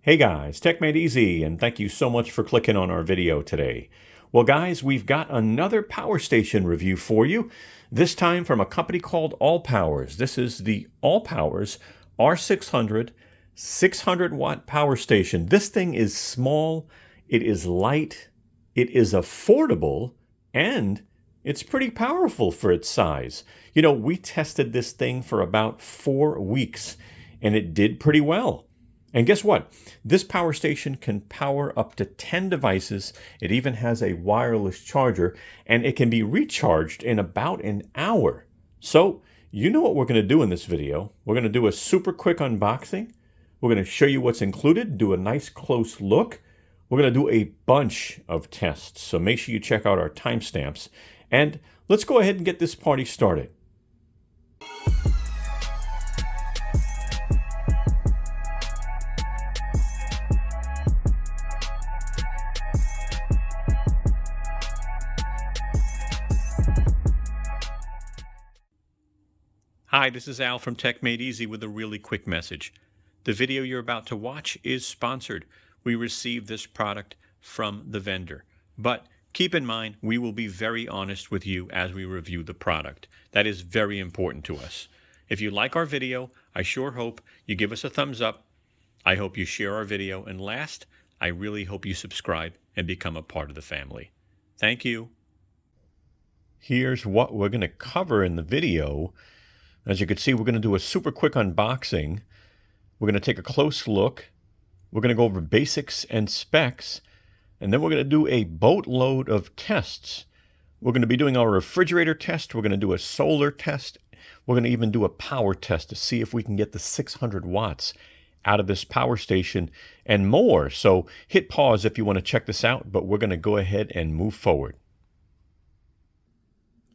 Hey guys, techmadeezy, and thank you so much for clicking on our video today. Well guys, we've got another power station review for you, this time from a company called AllPowers. This is the AllPowers R600 600 watt power station. This thing is small, it is light, it is affordable, and it's pretty powerful for its size. You know, we tested this thing for about 4 weeks, and it did pretty well. And guess what? This power station can power up to 10 devices. It even has a wireless charger, and it can be recharged in about an hour. So, you know what we're going to do in this video. We're going to do a super quick unboxing. We're going to show you what's included, do a nice close look. We're going to do a bunch of tests, so make sure you check out our timestamps. And let's go ahead and get this party started. Hi, this is Al from techmadeezy with a really quick message. The video you're about to watch is sponsored. We received this product from the vendor. But keep in mind, we will be very honest with you as we review the product. That is very important to us. If you like our video, I sure hope you give us a thumbs up. I hope you share our video. And last, I really hope you subscribe and become a part of the family. Thank you. Here's what we're going to cover in the video. As you can see, we're going to do a super quick unboxing. We're going to take a close look. We're going to go over basics and specs. And then we're going to do a boatload of tests. We're going to be doing our refrigerator test. We're going to do a solar test. We're going to even do a power test to see if we can get the 600 watts out of this power station and more. So hit pause if you want to check this out, but we're going to go ahead and move forward.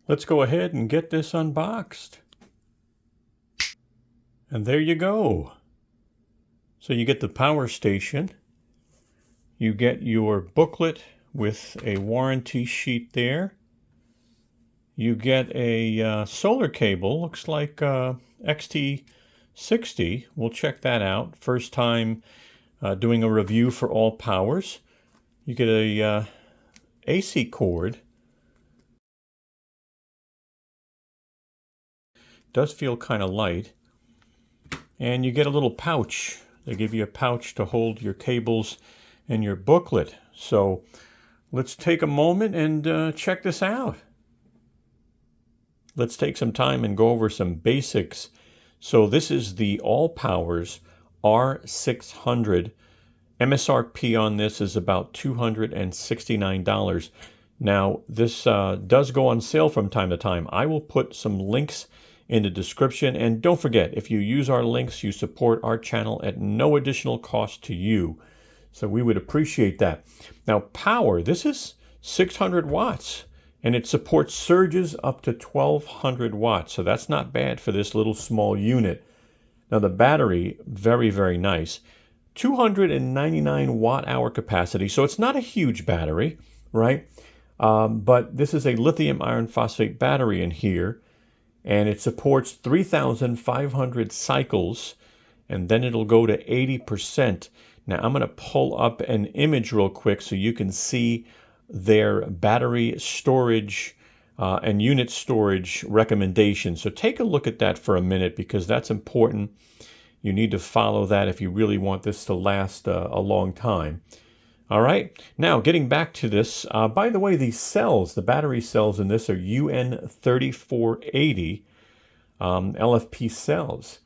Let's go ahead and get this unboxed. And there you go. So you get the power station. You get your booklet with a warranty sheet there. You get a solar cable, looks like XT60. We'll check that out. First time doing a review for AllPowers. You get a AC cord. Does feel kind of light. And you get a little pouch. They give you a pouch to hold your cables and your booklet. So let's take a moment and check this out. Let's take some time and go over some basics. So this is the AllPowers R600. MSRP on this is about $269. Now, this does go on sale from time to time. I will put some links in the description, and don't forget, if you use our links, you support our channel at no additional cost to you, so we would appreciate that. Now power, this is 600 watts and it supports surges up to 1200 watts, so that's not bad for this little small unit. Now the battery, very nice, 299 watt hour capacity, so it's not a huge battery, right? But this is a lithium iron phosphate battery in here, and it supports 3,500 cycles, and then it'll go to 80%. Now I'm going to pull up an image real quick so you can see their battery storage and unit storage recommendations. So take a look at that for a minute, because that's important. You need to follow that if you really want this to last a long time. All right, now getting back to this, by the way, these cells, the battery cells in this are UN3480 LFP cells.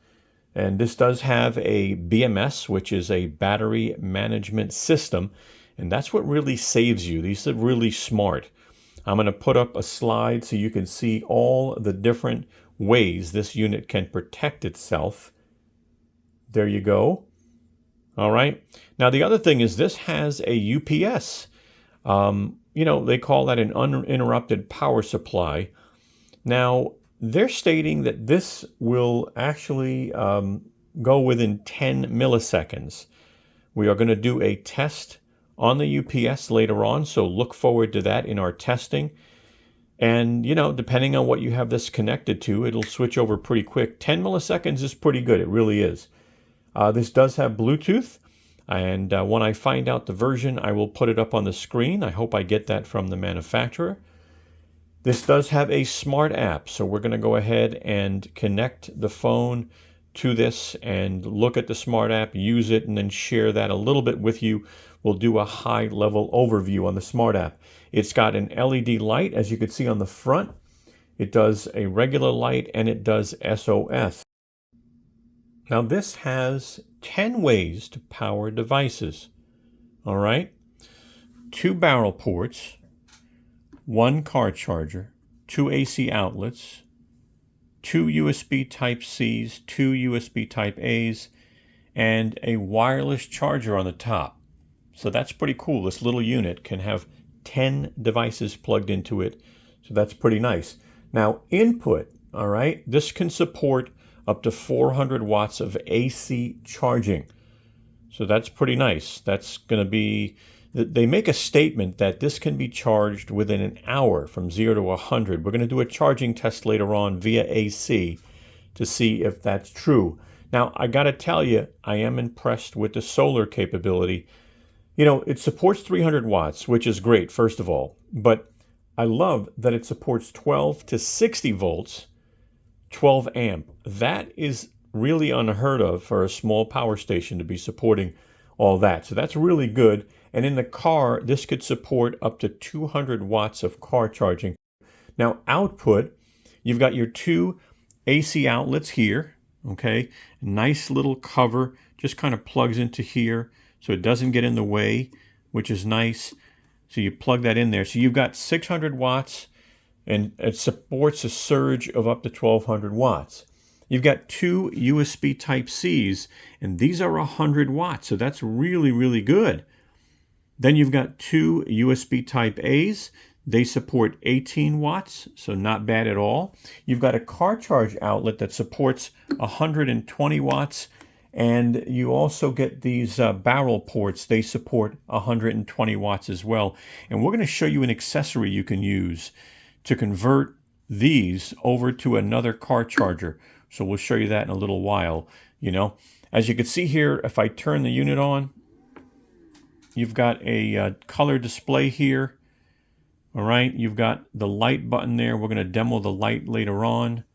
And this does have a BMS, which is a battery management system. And that's what really saves you. These are really smart. I'm going to put up a slide so you can see all the different ways this unit can protect itself. There you go. All right. Now, the other thing is this has a UPS. You know, they call that an uninterrupted power supply. Now, they're stating that this will actually go within 10 milliseconds. We are going to do a test on the UPS later on, so look forward to that in our testing. And, you know, depending on what you have this connected to, it'll switch over pretty quick. 10 milliseconds is pretty good. It really is. This does have Bluetooth. And when I find out the version, I will put it up on the screen. I hope I get that from the manufacturer. This does have a smart app, so we're going to go ahead and connect the phone to this and look at the smart app, use it, and then share that a little bit with you. We'll do a high-level overview on the smart app. It's got an LED light, as you can see on the front. It does a regular light, and it does SOS. Now, this has 10 ways to power devices. All right? 2 barrel ports, 1 car charger, 2 AC outlets, 2 USB Type-Cs, 2 USB Type-As, and a wireless charger on the top. So that's pretty cool. This little unit can have 10 devices plugged into it. So that's pretty nice. Now, input, all right, this can support up to 400 watts of AC charging. So that's pretty nice. That's going to be, they make a statement that this can be charged within an hour from 0 to 100. We're going to do a charging test later on via AC to see if that's true. Now, I got to tell you, I am impressed with the solar capability. You know, it supports 300 watts, which is great, first of all. But I love that it supports 12 to 60 volts, 12 amp. That is really unheard of for a small power station to be supporting all that. So that's really good. And in the car, this could support up to 200 watts of car charging. Now, output, you've got your 2 AC outlets here, okay? Nice little cover, just kind of plugs into here so it doesn't get in the way, which is nice. So you plug that in there. So you've got 600 watts, and it supports a surge of up to 1200 watts. You've got 2 USB Type-Cs, and these are 100 watts, so that's really, really good. Then you've got 2 USB Type-As. They support 18 watts, so not bad at all. You've got a car charge outlet that supports 120 watts, and you also get these barrel ports. They support 120 watts as well. And we're going to show you an accessory you can use to convert these over to another car charger. So we'll show you that in a little while. You know, as you can see here, if I turn the unit on, you've got a color display here. All right, you've got the light button there. We're going to demo the light later on.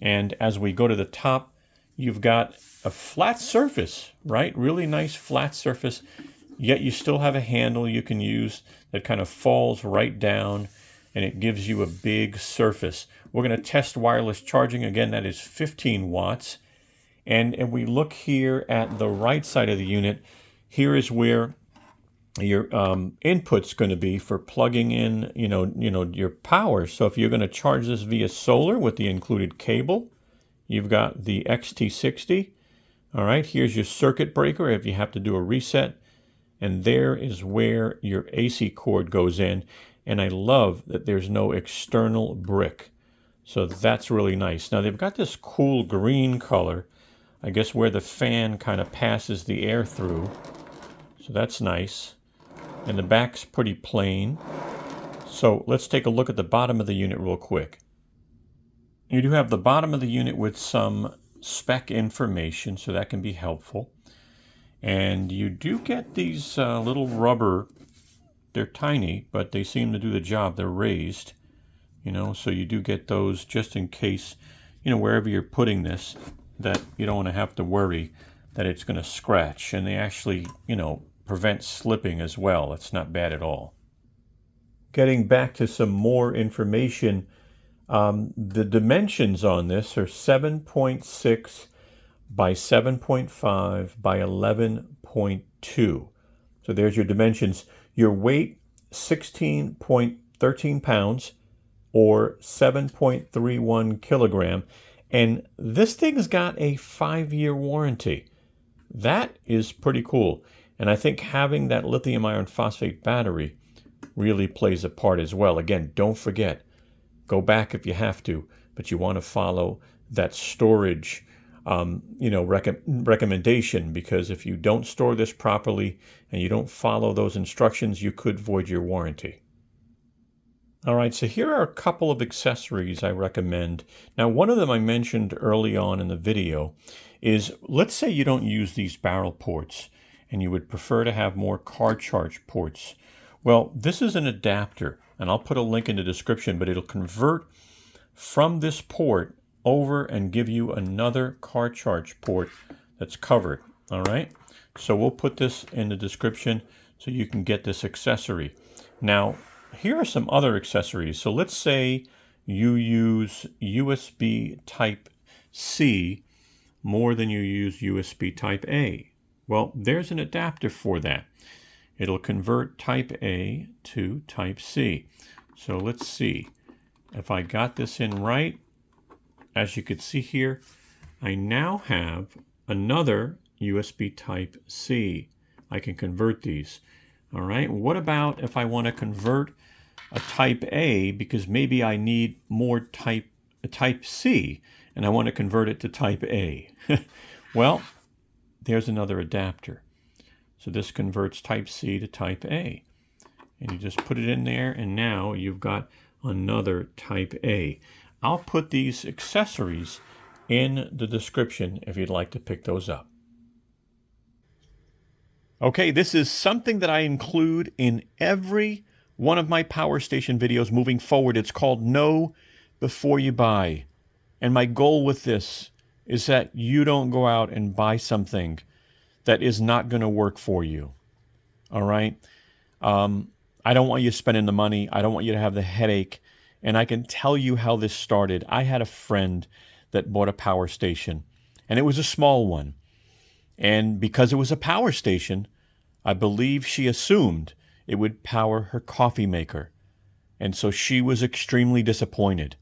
And as we go to the top, you've got a flat surface, right? Really nice flat surface, yet you still have a handle you can use that kind of falls right down, and it gives you a big surface. We're going to test wireless charging. Again, that is 15 watts. And if we look here at the right side of the unit, here is where your input's going to be for plugging in, your power. So if you're going to charge this via solar with the included cable, you've got the XT60. All right, here's your circuit breaker if you have to do a reset. And there is where your AC cord goes in. And I love that there's no external brick. So that's really nice. Now they've got this cool green color, I guess where the fan kind of passes the air through. So that's nice. And the back's pretty plain. So let's take a look at the bottom of the unit real quick. You do have the bottom of the unit with some spec information, so that can be helpful. And you do get these little rubber, they're tiny, but they seem to do the job. They're raised, so you do get those just in case, wherever you're putting this, that you don't want to have to worry that it's going to scratch. And they actually, prevent slipping as well. It's not bad at all. Getting back to some more information, the dimensions on this are 7.6 by 7.5 by 11.2. So there's your dimensions. Your weight, 16.13 pounds or 7.31 kilogram. And this thing's got a 5-year warranty. That is pretty cool. And I think having that lithium iron phosphate battery really plays a part as well. Again, don't forget, go back if you have to, but you want to follow that storage recommendation, because if you don't store this properly and you don't follow those instructions, you could void your warranty. All right, so here are a couple of accessories I recommend. Now, one of them I mentioned early on in the video is, let's say you don't use these barrel ports and you would prefer to have more car charge ports. Well, this is an adapter, and I'll put a link in the description, but it'll convert from this port over and give you another car charge port that's covered. All right, so we'll put this in the description so you can get this accessory. Now, here are some other accessories. So let's say you use USB Type-C more than you use USB Type-A. Well, there's an adapter for that. It'll convert Type-A to Type-C. So let's see. If I got this in right, as you can see here, I now have another USB Type-C. I can convert these. All right, what about if I want to convert a Type-A because maybe I need more Type-C and I want to convert it to Type-A? Well, there's another adapter. So this converts Type-C to Type-A. And you just put it in there, and now you've got another Type-A. I'll put these accessories in the description if you'd like to pick those up. Okay, this is something that I include in every one of my power station videos moving forward. It's called Know Before You Buy. And my goal with this is that you don't go out and buy something that is not going to work for you. All right? I don't want you spending the money. I don't want you to have the headache. And I can tell you how this started. I had a friend that bought a power station, and it was a small one. And because it was a power station, I believe she assumed it would power her coffee maker. And so she was extremely disappointed.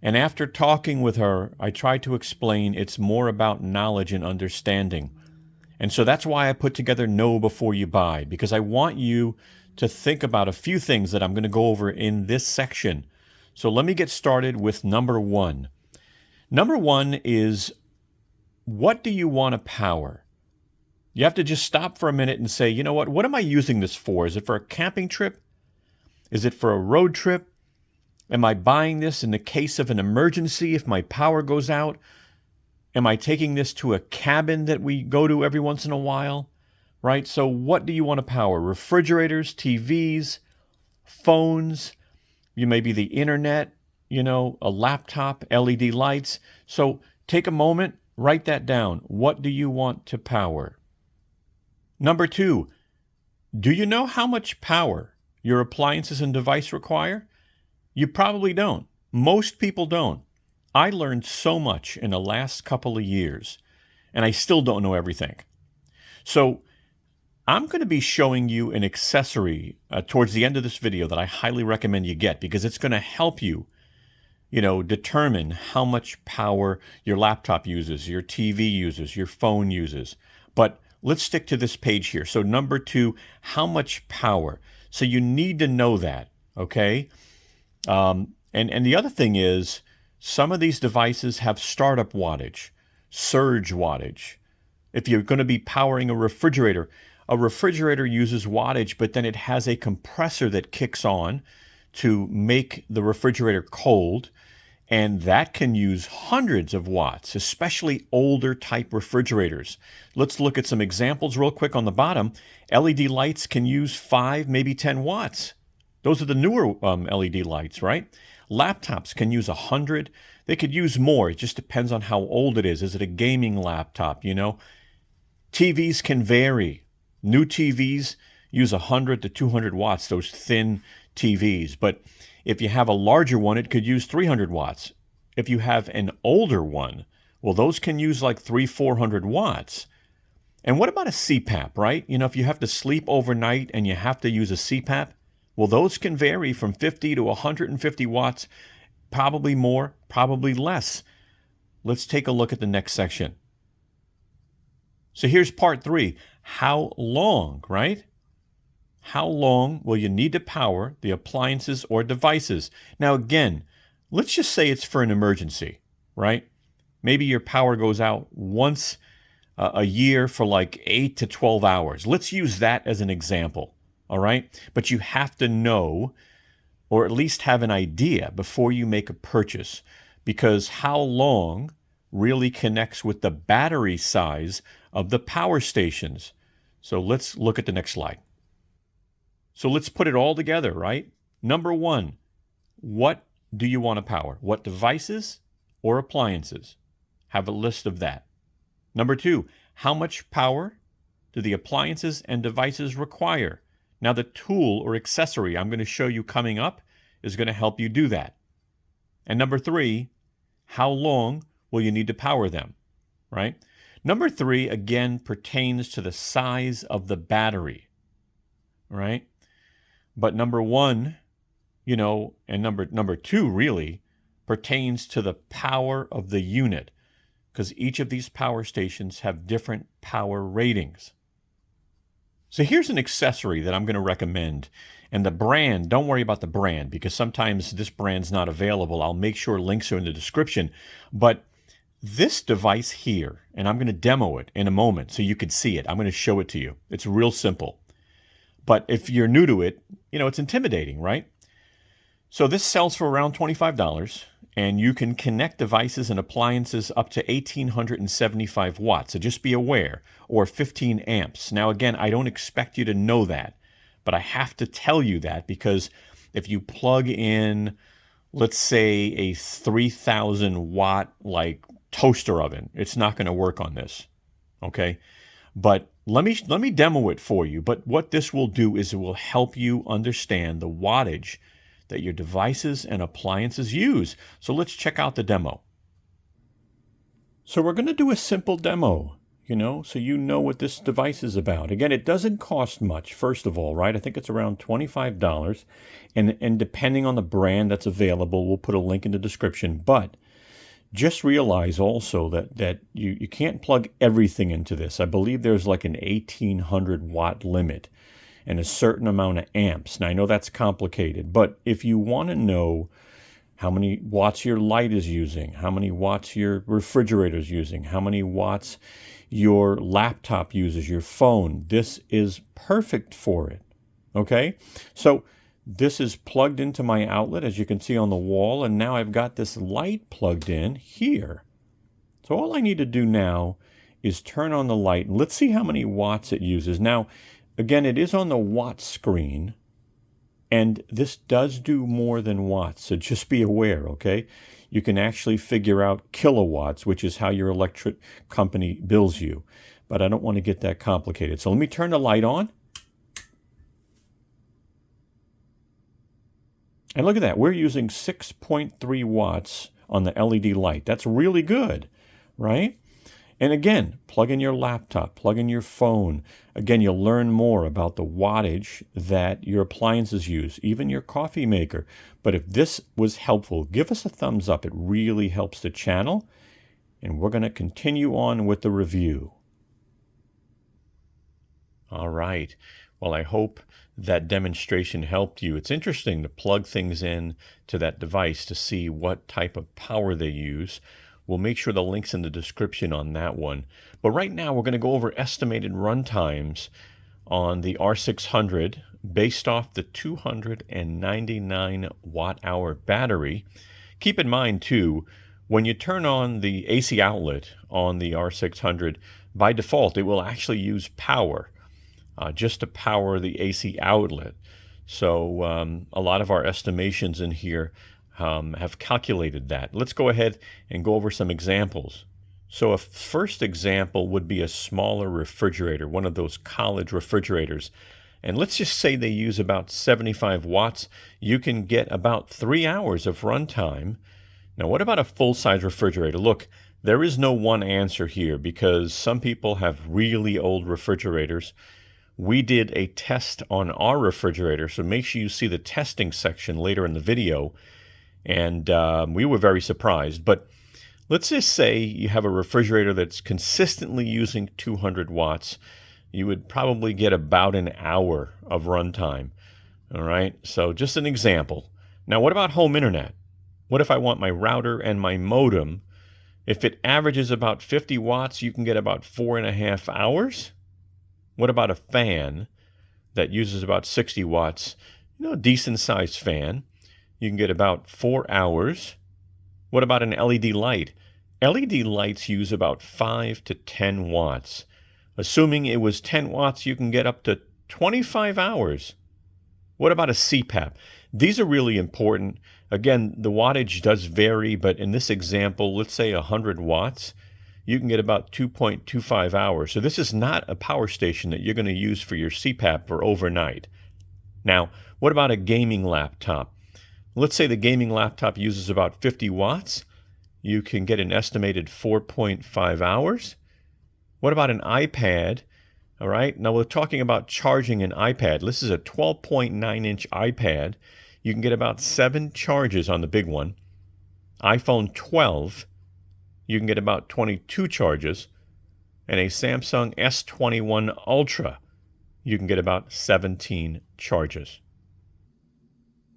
And after talking with her, I tried to explain it's more about knowledge and understanding. And so that's why I put together Know Before You Buy, because I want you to think about a few things that I'm going to go over in this section. So let me get started with number one. Number one is, what do you want to power? You have to just stop for a minute and say, you know what am I using this for? Is it for a camping trip? Is it for a road trip? Am I buying this in the case of an emergency if my power goes out? Am I taking this to a cabin that we go to every once in a while? Right? So what do you want to power? Refrigerators, TVs, phones, maybe the internet, a laptop, LED lights. So take a moment, write that down. What do you want to power? Number two, do you know how much power your appliances and device require? You probably don't. Most people don't. I learned so much in the last couple of years, and I still don't know everything. So I'm going to be showing you an accessory towards the end of this video that I highly recommend you get, because it's going to help you, determine how much power your laptop uses, your TV uses, your phone uses. But let's stick to this page here. So number two, how much power? So you need to know that, okay? And the other thing is, some of these devices have startup wattage, surge wattage. If you're going to be powering a refrigerator uses wattage, but then it has a compressor that kicks on to make the refrigerator cold, and that can use hundreds of watts, especially older type refrigerators. Let's look at some examples real quick on the bottom. LED lights can use 5, maybe 10 watts. Those are the newer LED lights, right? Laptops can use 100. They could use more. It just depends on how old it is. Is it a gaming laptop, TVs can vary. New TVs use 100 to 200 watts, those thin TVs. But if you have a larger one, it could use 300 watts. If you have an older one, well, those can use like 300-400 watts. And what about a CPAP, right? If you have to sleep overnight and you have to use a CPAP, well, those can vary from 50 to 150 watts, probably more, probably less. Let's take a look at the next section. So here's part 3. How long, right? How long will you need to power the appliances or devices? Now, again, let's just say it's for an emergency, right? Maybe your power goes out once a year for like 8 to 12 hours. Let's use that as an example. All right? But you have to know, or at least have an idea before you make a purchase, because how long really connects with the battery size of the power stations. So let's look at the next slide. So let's put it all together, right? Number one, what do you want to power? What devices or appliances? Have a list of that. Number two, how much power do the appliances and devices require? Now, the tool or accessory I'm going to show you coming up is going to help you do that. And number three, how long will you need to power them, right? Number three, again, pertains to the size of the battery, right? But number one, and number two really pertains to the power of the unit, because each of these power stations have different power ratings. So here's an accessory that I'm going to recommend. And the brand, don't worry about the brand, because sometimes this brand's not available. I'll make sure links are in the description. But this device here, and I'm going to demo it in a moment so you can see it. I'm going to show it to you. It's real simple. But if you're new to it, it's intimidating, right? So this sells for around $25, and you can connect devices and appliances up to 1,875 watts. So just be aware, or 15 amps. Now, again, I don't expect you to know that, but I have to tell you that because if you plug in, let's say, a 3,000 watt toaster oven, it's not going to work on this, okay? But let me demo it for you. But what this will do is it will help you understand the wattage that your devices and appliances use. So let's check out the demo. So we're going to do a simple demo, so you know what this device is about. Again, it doesn't cost much, first of all, right? I think it's around $25. And depending on the brand that's available, we'll put a link in the description. But just realize also that you can't plug everything into this. I believe there's like an 1,800 watt limit and a certain amount of amps. Now, I know that's complicated, but if you want to know how many watts your light is using, how many watts your refrigerator is using, how many watts your laptop uses, your phone, this is perfect for it, okay? So this is plugged into my outlet, as you can see on the wall, and now I've got this light plugged in here. So all I need to do now is turn on the light, and let's see how many watts it uses. Now, again, it is on the watt screen, and this does do more than watts, so just be aware, okay? You can actually figure out kilowatts, which is how your electric company bills you, but I don't want to get that complicated. So let me turn the light on. And look at that, we're using 6.3 watts on the LED light. That's really good, right? And again, plug in your laptop, plug in your phone. Again, you'll learn more about the wattage that your appliances use, even your coffee maker. But if this was helpful, give us a thumbs up. It really helps the channel. And we're going to continue on with the review. All right. Well, I hope that demonstration helped you. It's interesting to plug things in to that device to see what type of power they use. We'll make sure the link's in the description on that one. But right now, we're going to go over estimated run times on the R600 based off the 299 watt-hour battery. Keep in mind, too, when you turn on the AC outlet on the R600, by default, it will actually use power. Just to power the AC outlet. So a lot of our estimations in here have calculated that. Let's go ahead and go over some examples. So a first example would be a smaller refrigerator, one of those college refrigerators. And let's just say they use about 75 watts. You can get about 3 hours of runtime. Now, what about a full-size refrigerator? Look, there is no one answer here because some people have really old refrigerators. We did a test on our refrigerator, so make sure you see the testing section later in the video. And we were very surprised. But let's just say you have a refrigerator that's consistently using 200 watts. You would probably get about an hour of runtime. All right, so just an example. Now, what about home internet? What if I want my router and my modem? If it averages about 50 watts, you can get about 4.5 hours. What about a fan that uses about 60 watts? Decent sized fan. You can get about 4 hours. What about an LED light? LED lights use about 5 to 10 watts. Assuming it was 10 watts, you can get up to 25 hours. What about a CPAP? These are really important. Again, the wattage does vary, but in this example, let's say 100 watts, you can get about 2.25 hours. So this is not a power station that you're going to use for your CPAP for overnight. Now, what about a gaming laptop? Let's say the gaming laptop uses about 50 watts. You can get an estimated 4.5 hours. What about an iPad? All right, now we're talking about charging an iPad. This is a 12.9-inch iPad. You can get about 7 charges on the big one. iPhone 12, you can get about 22 charges. And a Samsung S21 Ultra, you can get about 17 charges.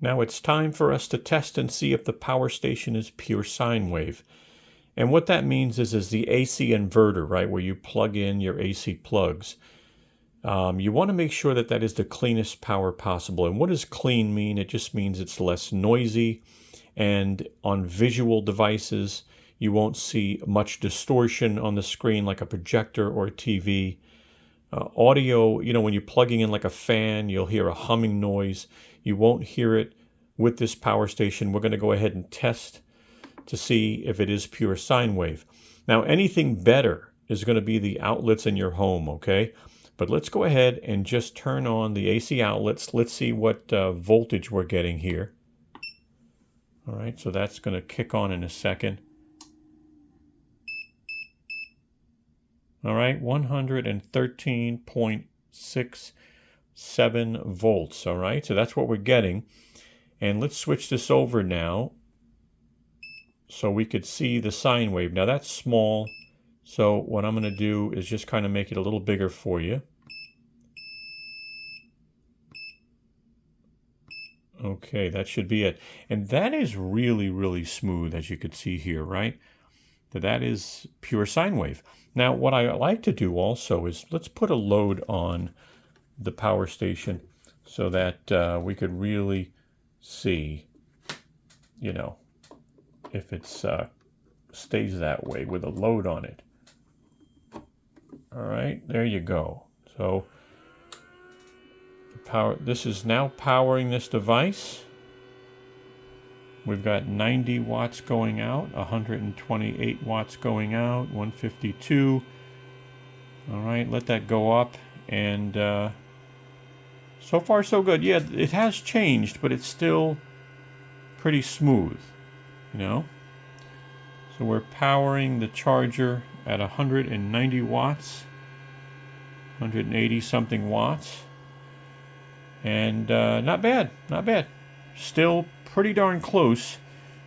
Now it's time for us to test and see if the power station is pure sine wave. And what that means is the AC inverter, right, where you plug in your AC plugs. You want to make sure that that is the cleanest power possible. And what does clean mean? It just means it's less noisy. And on visual devices, you won't see much distortion on the screen like a projector or a TV. Audio, when you're plugging in like a fan, you'll hear a humming noise. You won't hear it with this power station. We're going to go ahead and test to see if it is pure sine wave. Now, anything better is going to be the outlets in your home, okay? But let's go ahead and just turn on the AC outlets. Let's see what voltage we're getting here. All right, so that's going to kick on in a second. All right, 113.67 volts. All right, so that's what we're getting. And let's switch this over now so we could see the sine wave. Now that's small, so what I'm going to do is just kind of make it a little bigger for you. Okay, that should be it. And that is really, really smooth, as you could see here, right? That is pure sine wave. Now, what I like to do also is let's put a load on the power station so that we could really see, if it stays that way with a load on it. All right, there you go. So this is now powering this device. We've got 90 watts going out, 128 watts going out, 152. All right, let that go up. And so far, so good. Yeah, it has changed, but it's still pretty smooth, So we're powering the charger at 190 watts, 180 something watts. And not bad, not bad. Still pretty darn close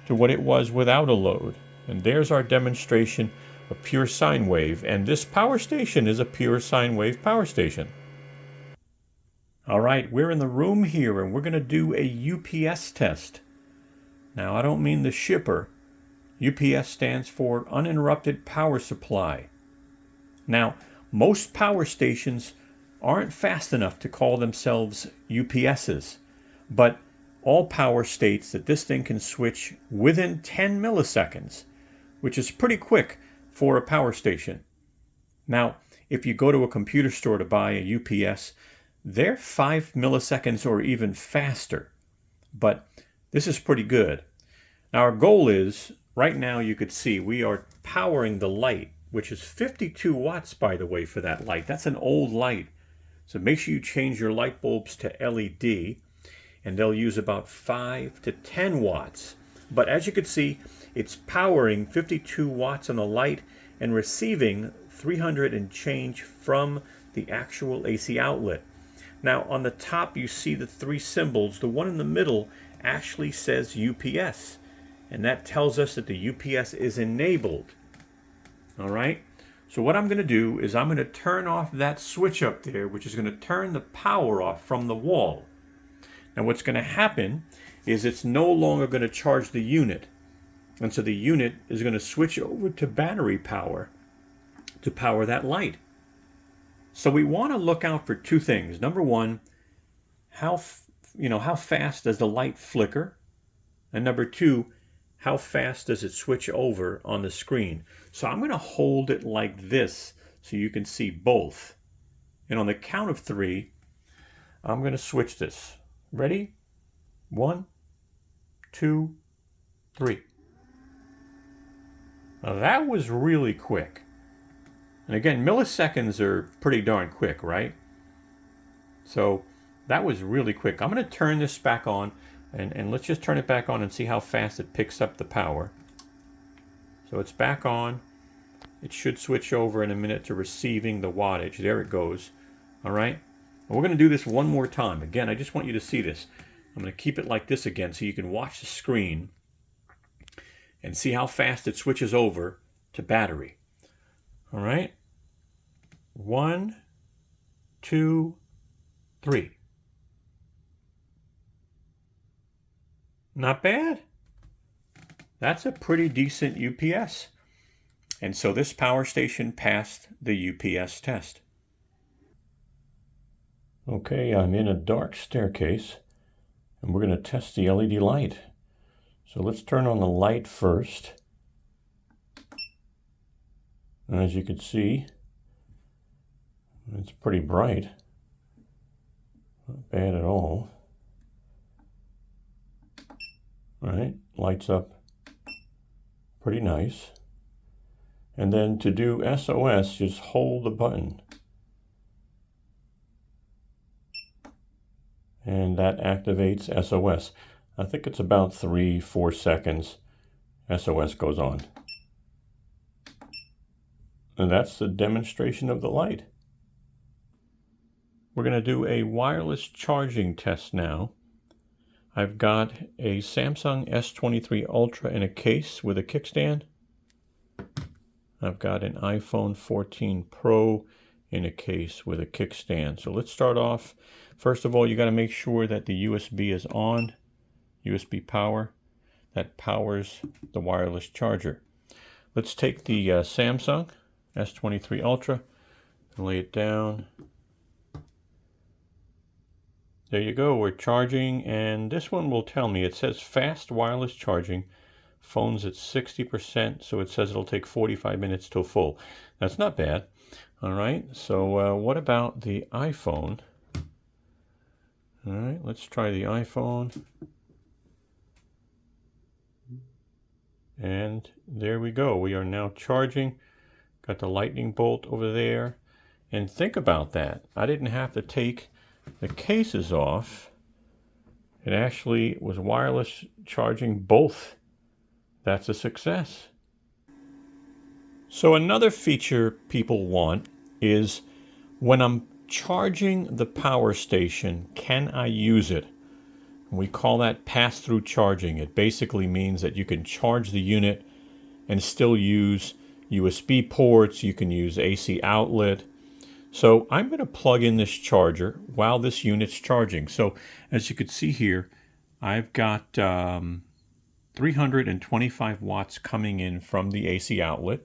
to what it was without a load. And there's our demonstration of pure sine wave. And this power station is a pure sine wave power station. All right, we're in the room here and we're going to do a UPS test. Now, I don't mean the shipper. UPS stands for uninterrupted power supply. Now, most power stations aren't fast enough to call themselves UPSs, but AllPowers states that this thing can switch within 10 milliseconds, which is pretty quick for a power station. Now, if you go to a computer store to buy a UPS, they're 5 milliseconds or even faster, but this is pretty good. Now, our goal is, right now you could see we are powering the light, which is 52 watts, by the way, for that light. That's an old light. So make sure you change your light bulbs to LED, and they'll use about 5 to 10 watts. But as you can see, it's powering 52 watts on the light and receiving 300 and change from the actual AC outlet. Now on the top you see the 3 symbols. The one in the middle actually says UPS, and that tells us that the UPS is enabled. All right, so what I'm going to do is I'm going to turn off that switch up there, which is going to turn the power off from the wall. Now what's going to happen is it's no longer going to charge the unit. And so the unit is going to switch over to battery power to power that light. So we want to look out for 2 things. Number one, how fast does the light flicker? And number 2, how fast does it switch over on the screen? So I'm going to hold it like this so you can see both. And on the count of 3, I'm going to switch this. Ready? 1, 2, 3. Now that was really quick. And again, milliseconds are pretty darn quick, right? So that was really quick. I'm going to turn this back on, and let's just turn it back on and see how fast it picks up the power. So it's back on. It should switch over in a minute to receiving the wattage. There it goes. All right. And we're going to do this one more time. Again, I just want you to see this. I'm going to keep it like this again so you can watch the screen and see how fast it switches over to battery. All right. 1, 2, 3. Not bad. That's a pretty decent UPS. And so this power station passed the UPS test. Okay, I'm in a dark staircase, and we're going to test the LED light. So let's turn on the light first. And as you can see, it's pretty bright. Not bad at all. All right, lights up pretty nice. And then to do SOS, just hold the button. And that activates SOS. I think it's about 3-4 seconds. SOS goes on. And that's the demonstration of the light. We're going to do a wireless charging test now. I've got a Samsung S23 Ultra in a case with a kickstand. I've got an iPhone 14 Pro in a case with a kickstand. So let's start off. First of all, you got to make sure that the USB is on, USB power, that powers the wireless charger. Let's take the Samsung S23 Ultra and lay it down. There you go, we're charging, and this one will tell me, it says fast wireless charging, phone's at 60%, so it says it'll take 45 minutes till full. That's not bad. All right, so what about the iPhone? All right, let's try the iPhone. And there we go, we are now charging. Got the lightning bolt over there. And think about that, I didn't have to take the cases off. It actually was wireless charging both. That's a success. So another feature people want is when I'm charging the power station, can I use it? We call that pass-through charging. It basically means that you can charge the unit and still use USB ports. You can use AC outlet. So I'm going to plug in this charger while this unit's charging. So as you can see here, I've got 325 watts coming in from the AC outlet.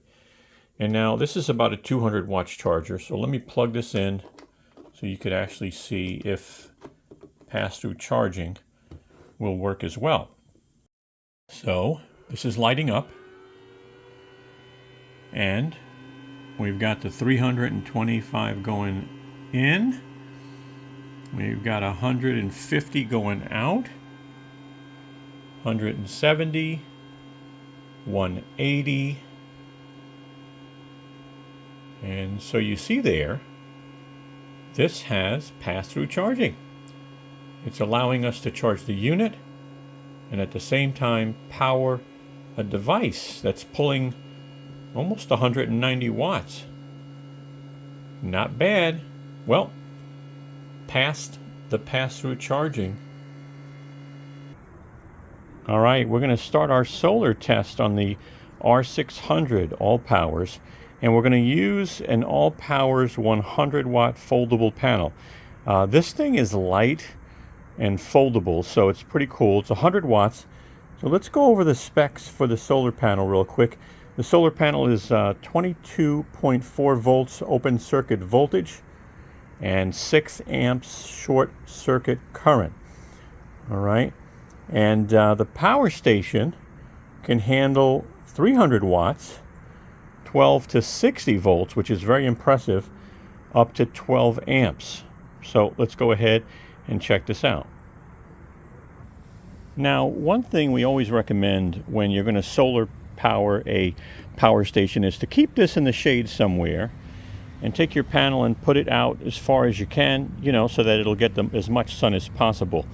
And now this is about a 200 watts charger. So let me plug this in so you could actually see if pass-through charging will work as well. So this is lighting up. And we've got the 325 going in. We've got 150 going out. 170. 180. And so you see there, this has pass-through charging. It's allowing us to charge the unit and at the same time power a device that's pulling almost 190 watts. Not bad. Well, passed the pass-through charging. All right, we're going to start our solar test on the R600 AllPowers, and we're going to use an AllPowers 100 watt foldable panel. This thing is light and foldable, so it's pretty cool. It's 100 watts. So let's go over the specs for the solar panel real quick. The solar panel is 22.4 volts open circuit voltage and 6 amps short circuit current. All right, and the power station can handle 300 watts, 12 to 60 volts, which is very impressive, up to 12 amps. So let's go ahead and check this out. Now, one thing we always recommend when you're going to solar power a power station is to keep this in the shade somewhere and take your panel and put it out as far as you can, so that it'll get as much sun as possible.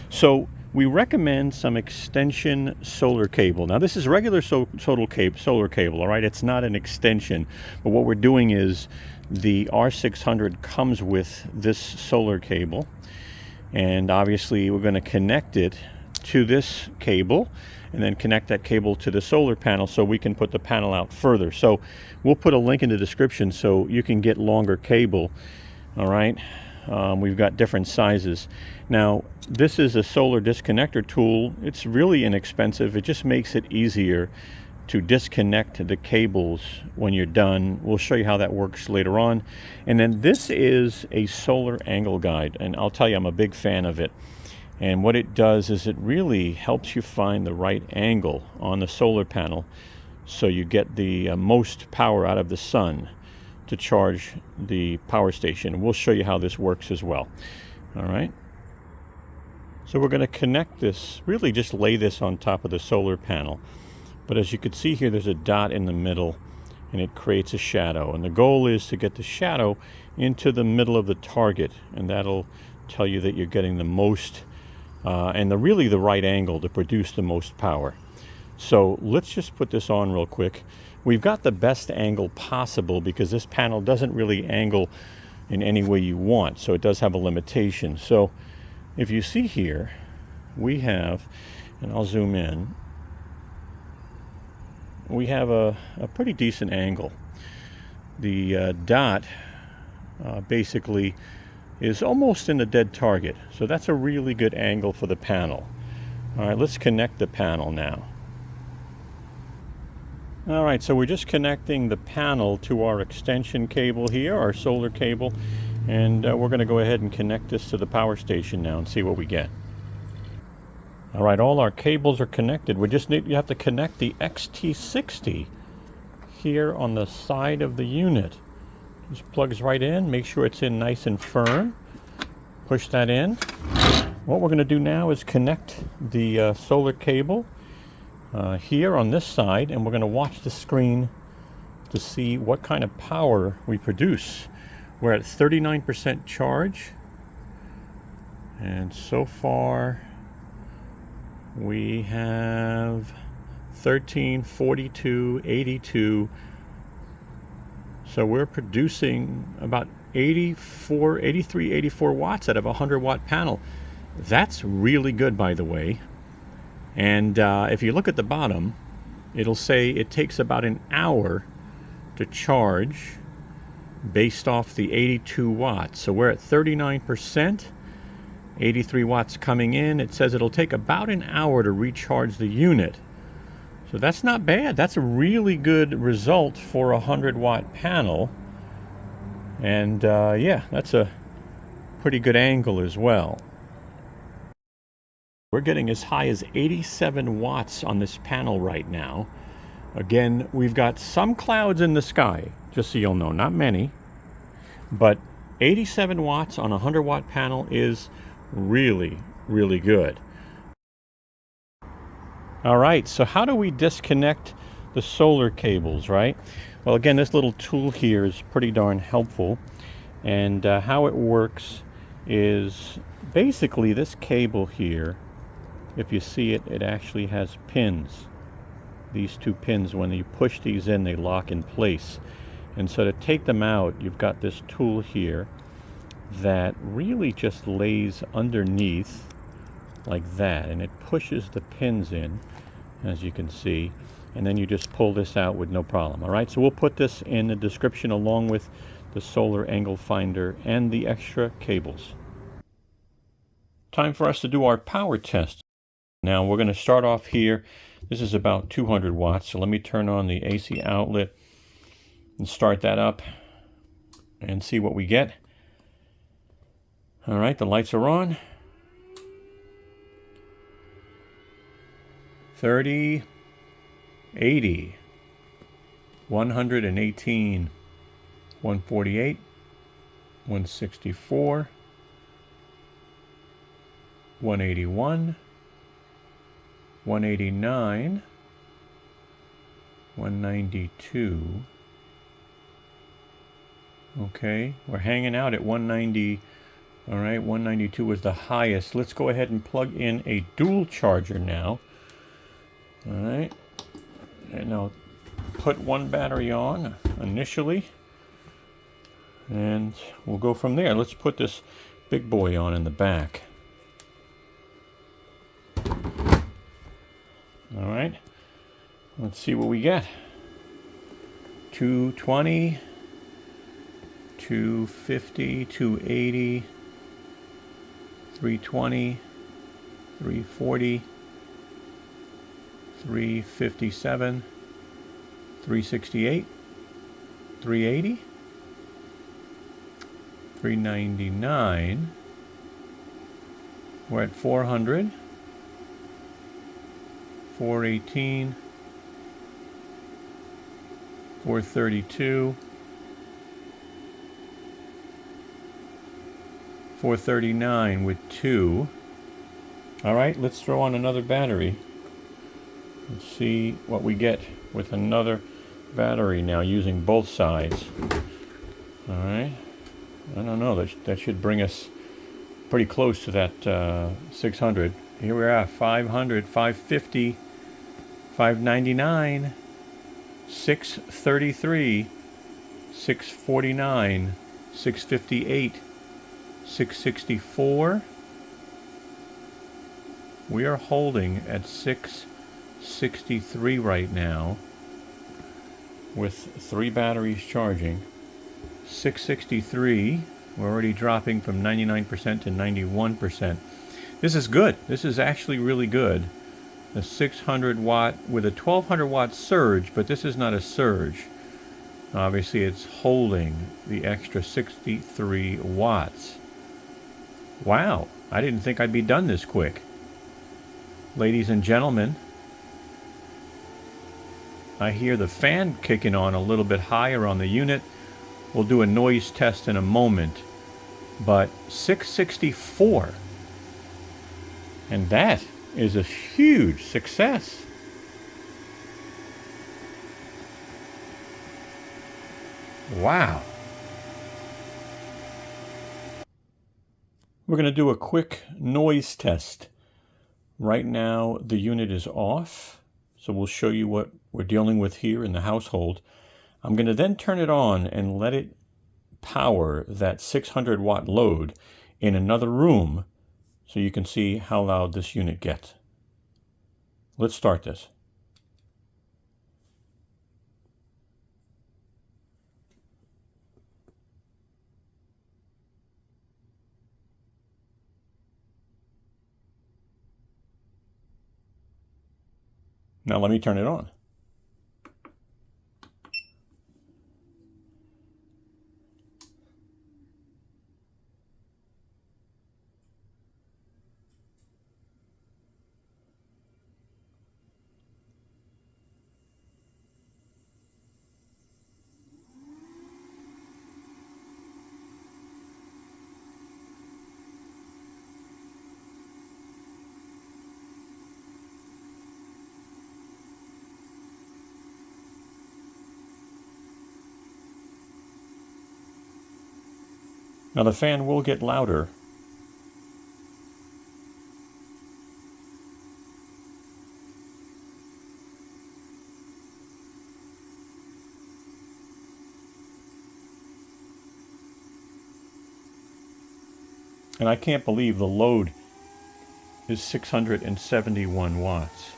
So we recommend some extension solar cable. Now, this is regular solar cable, all right? It's not an extension. But what we're doing is the R600 comes with this solar cable. And obviously, we're going to connect it to this cable and then connect that cable to the solar panel so we can put the panel out further. So we'll put a link in the description so you can get longer cable, all right? We've got different sizes. Now, this is a solar disconnector tool. It's really inexpensive. It just makes it easier to disconnect the cables when you're done. We'll show you how that works later on. And then this is a solar angle guide, and I'll tell you, I'm a big fan of it. And what it does is it really helps you find the right angle on the solar panel so you get the most power out of the sun to charge the power station. And we'll show you how this works as well. All right. So we're going to connect this, really just lay this on top of the solar panel. But as you can see here, there's a dot in the middle and it creates a shadow. And the goal is to get the shadow into the middle of the target, and that'll tell you that you're getting the most and really the right angle to produce the most power. So let's just put this on real quick. We've got the best angle possible because this panel doesn't really angle in any way you want, so it does have a limitation. So if you see here, we have, and I'll zoom in, we have a pretty decent angle. The dot basically is almost in the dead target, so that's a really good angle for the panel. All right, let's connect the panel now. All right, so we're just connecting the panel to our extension cable here, our solar cable, and we're going to go ahead and connect this to the power station now and see what we get. All right, all our cables are connected. You have to connect the XT60 here on the side of the unit. Just plugs right in. Make sure it's in nice and firm. Push that in. What we're going to do now is connect the solar cable here on this side, and we're going to watch the screen to see what kind of power we produce. We're at 39% charge, and so far we have 13, 42, 82. So we're producing about 83, 84 watts out of a 100-watt panel. That's really good, by the way. And if you look at the bottom, it'll say it takes about an hour to charge based off the 82 watts. So we're at 39%, 83 watts coming in. It says it'll take about an hour to recharge the unit. So that's not bad. That's a really good result for a 100-watt panel. And yeah, that's a pretty good angle as well. We're getting as high as 87 watts on this panel right now. Again, we've got some clouds in the sky, just so you'll know, not many. But 87 watts on a 100-watt panel is really, really good. All right, so how do we disconnect the solar cables, right? Well, again, this little tool here is pretty darn helpful. And how it works is basically this cable here, if you see it, it actually has pins. These two pins, when you push these in, they lock in place. And so to take them out, you've got this tool here that really just lays underneath like that, and it pushes the pins in, as you can see, and then you just pull this out with no problem. All right, so we'll put this in the description along with the solar angle finder and the extra cables. Time for us to do our power test. Now we're going to start off here. This is about 200 watts, so let me turn on the AC outlet and start that up and see what we get. All right, the lights are on. 30, 80. 118, 148, 164, 181, 189, 192. Okay, we're hanging out at 190. All right, 192 was the highest. Let's go ahead and plug in a dual charger now. All right, and I'll put one battery on initially, and we'll go from there. Let's put this big boy on in the back. All right, let's see what we get. 220, 250, 280, 320, 340, 357, 368, 380, 399. We're at 400, 418, 432, 439 with 2. All right, let's throw on another battery. Let's see what we get with another battery now using both sides. All right, I don't know, that should bring us pretty close to that 600. Here we are, 500, 550, 599, 633, 649, 658, 664. We are holding at 663 right now with 3 batteries charging. 663, we're already dropping from 99% to 91%. This is good. This is actually really good. The 600 watt with a 1200 watt surge, but this is not a surge. Obviously it's holding the extra 63 watts. Wow, I didn't think I'd be done this quick. Ladies and gentlemen, I hear the fan kicking on a little bit higher on the unit. We'll do a noise test in a moment. But 664, and that is a huge success. Wow. We're going to do a quick noise test. Right now the unit is off, so we'll show you what we're dealing with here in the household. I'm going to then turn it on and let it power that 600 watt load in another room so you can see how loud this unit gets. Let's start this. Now let me turn it on. Now the fan will get louder. And I can't believe the load is 671 watts.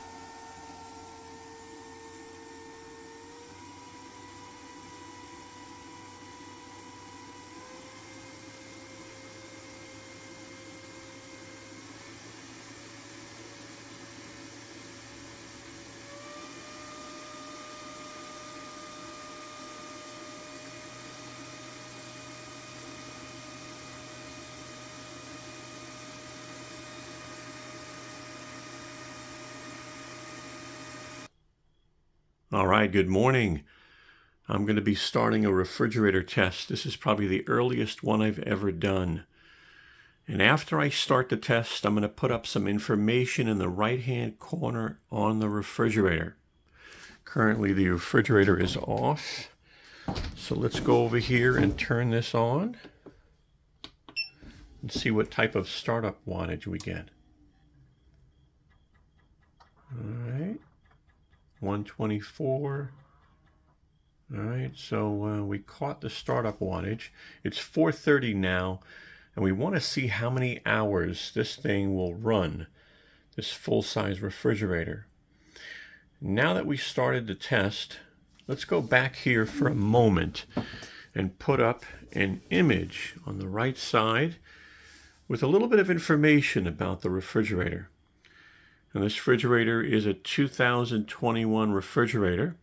All right, good morning. I'm going to be starting a refrigerator test. This is probably the earliest one I've ever done. And after I start the test, I'm going to put up some information in the right-hand corner on the refrigerator. Currently, the refrigerator is off. So let's go over here and turn this on and see what type of startup wattage we get. All right, 124. All right, so we caught the startup wattage. It's 4:30 now, and we want to see how many hours this thing will run, this full-size refrigerator. Now that we started the test, let's go back here for a moment and put up an image on the right side with a little bit of information about the refrigerator. And this refrigerator is a 2021 refrigerator.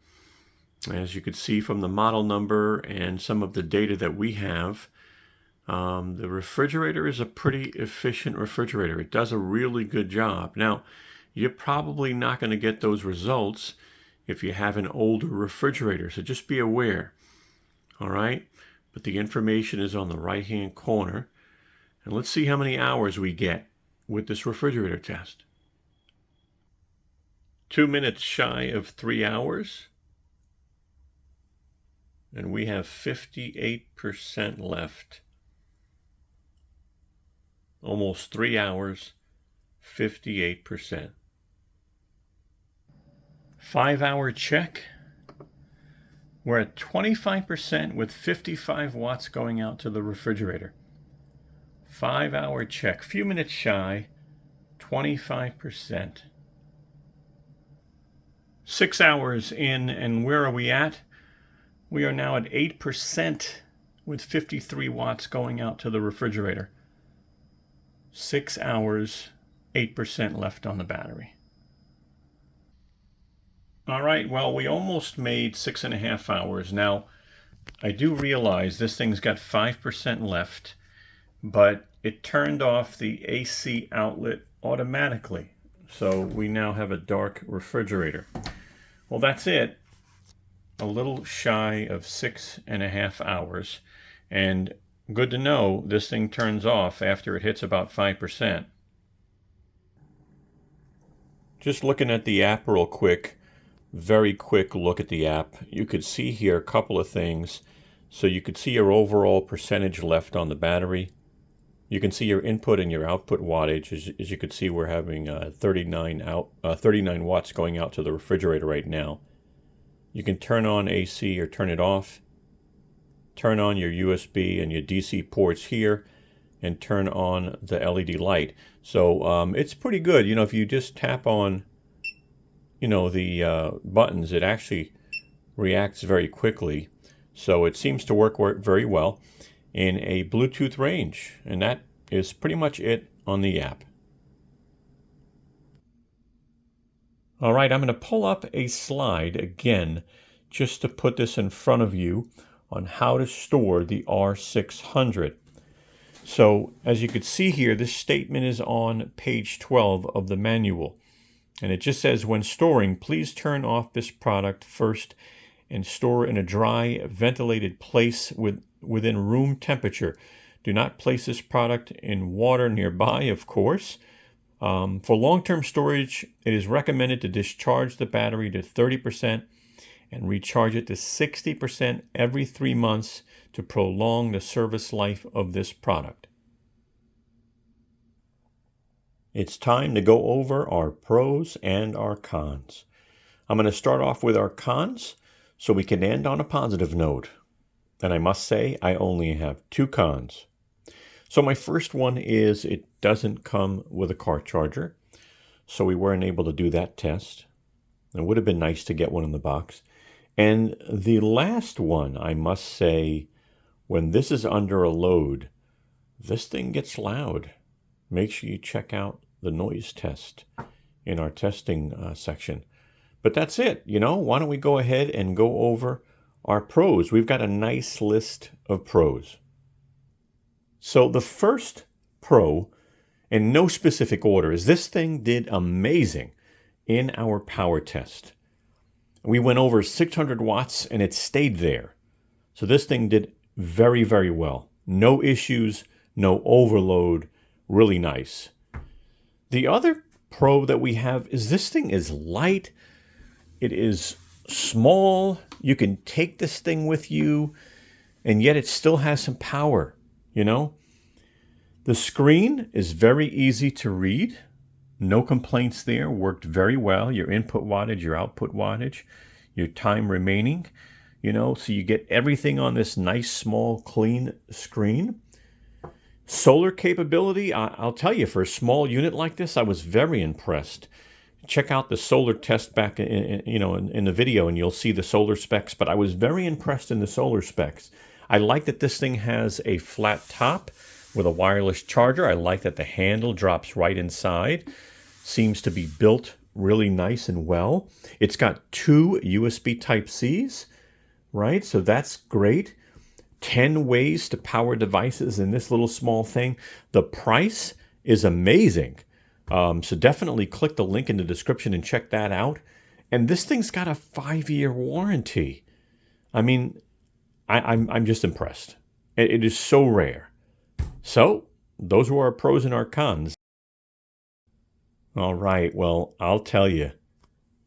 As you can see from the model number and some of the data that we have, the refrigerator is a pretty efficient refrigerator. It does a really good job. Now, you're probably not going to get those results if you have an older refrigerator, so just be aware. All right, but the information is on the right-hand corner. And let's see how many hours we get with this refrigerator test. 2 minutes shy of 3 hours. And we have 58% left. Almost 3 hours, 58%. 5-hour check. We're at 25% with 55 watts going out to the refrigerator. 5-hour check, few minutes shy, 25%. 6 hours in, and where are we at? We are now at 8% with 53 watts going out to the refrigerator. 6 hours, 8% left on the battery. All right, well, we almost made 6.5 hours. Now, I do realize this thing's got 5% left, but it turned off the AC outlet automatically. So we now have a dark refrigerator. Well, that's it. A little shy of 6.5 hours. And good to know this thing turns off after it hits about 5%. Just looking at the app real quick, very quick look at the app. You could see here a couple of things. So you could see your overall percentage left on the battery. You can see your input and your output wattage. As you can see, we're having 39 watts going out to the refrigerator right now. You can turn on AC or turn it off. Turn on your USB and your DC ports here, and turn on the LED light. So it's pretty good. You know, if you just tap on, you know, the buttons, it actually reacts very quickly. So it seems to work very well in a Bluetooth range, and that is pretty much it on the app. All right, I'm going to pull up a slide again just to put this in front of you on how to store the R600. So as you can see here, this statement is on page 12 of the manual, and it just says, when storing, please turn off this product first and store in a dry, ventilated place within room temperature. Do not place this product in water nearby, of course. For long-term storage, it is recommended to discharge the battery to 30% and recharge it to 60% every 3 months to prolong the service life of this product. It's time to go over our pros and our cons. I'm going to start off with our cons so we can end on a positive note. And I must say, I only have 2 cons. So my first one is it doesn't come with a car charger. So we weren't able to do that test. It would have been nice to get one in the box. And the last one, I must say, when this is under a load, this thing gets loud. Make sure you check out the noise test in our testing section. But that's it. You know, why don't we go ahead and go over our pros? We've got a nice list of pros. So the first pro, in no specific order, is this thing did amazing in our power test. We went over 600 watts and it stayed there. So this thing did very, very well. No issues, no overload, really nice. The other pro that we have is this thing is light. It is small. You can take this thing with you, and yet it still has some power, you know? The screen is very easy to read. No complaints there. Worked very well. Your input wattage, your output wattage, your time remaining, you know, so you get everything on this nice, small, clean screen. Solar capability, I'll tell you, for a small unit like this, I was very impressed. Check out the solar test back in the video and you'll see the solar specs, but I was very impressed in the solar specs. I like that this thing has a flat top with a wireless charger. I like that the handle drops right inside. Seems to be built really nice and well. It's got 2 USB Type-Cs, right? So that's great. 10 ways to power devices in this little small thing. The price is amazing. So definitely click the link in the description and check that out. And this thing's got a 5-year warranty. I mean, I'm just impressed. It is so rare. So those were our pros and our cons. All right, well, I'll tell you,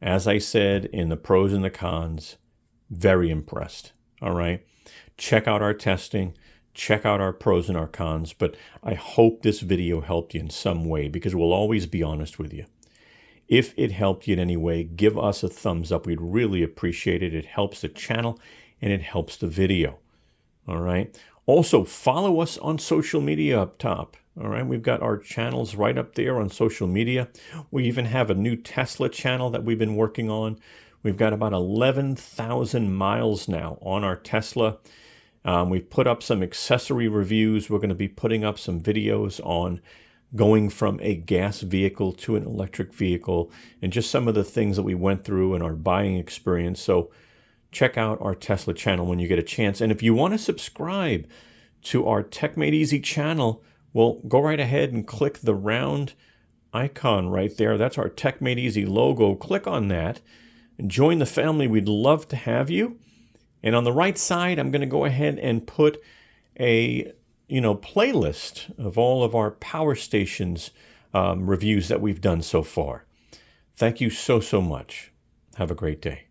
as I said in the pros and the cons, very impressed. All right, check out our testing, check out our pros and our cons, but I hope this video helped you in some way, because we'll always be honest with you. If it helped you in any way, give us a thumbs up. We'd really appreciate it. It helps the channel and it helps the video. All right. Also, follow us on social media up top. All right. We've got our channels right up there on social media. We even have a new Tesla channel that we've been working on. We've got about 11,000 miles now on our Tesla. We've put up some accessory reviews. We're going to be putting up some videos on going from a gas vehicle to an electric vehicle and just some of the things that we went through in our buying experience. So check out our Tesla channel when you get a chance. And if you want to subscribe to our Tech Made Easy channel, well, go right ahead and click the round icon right there. That's our Tech Made Easy logo. Click on that and join the family. We'd love to have you. And on the right side, I'm going to go ahead and put a playlist of all of our power stations reviews that we've done so far. Thank you so much. Have a great day.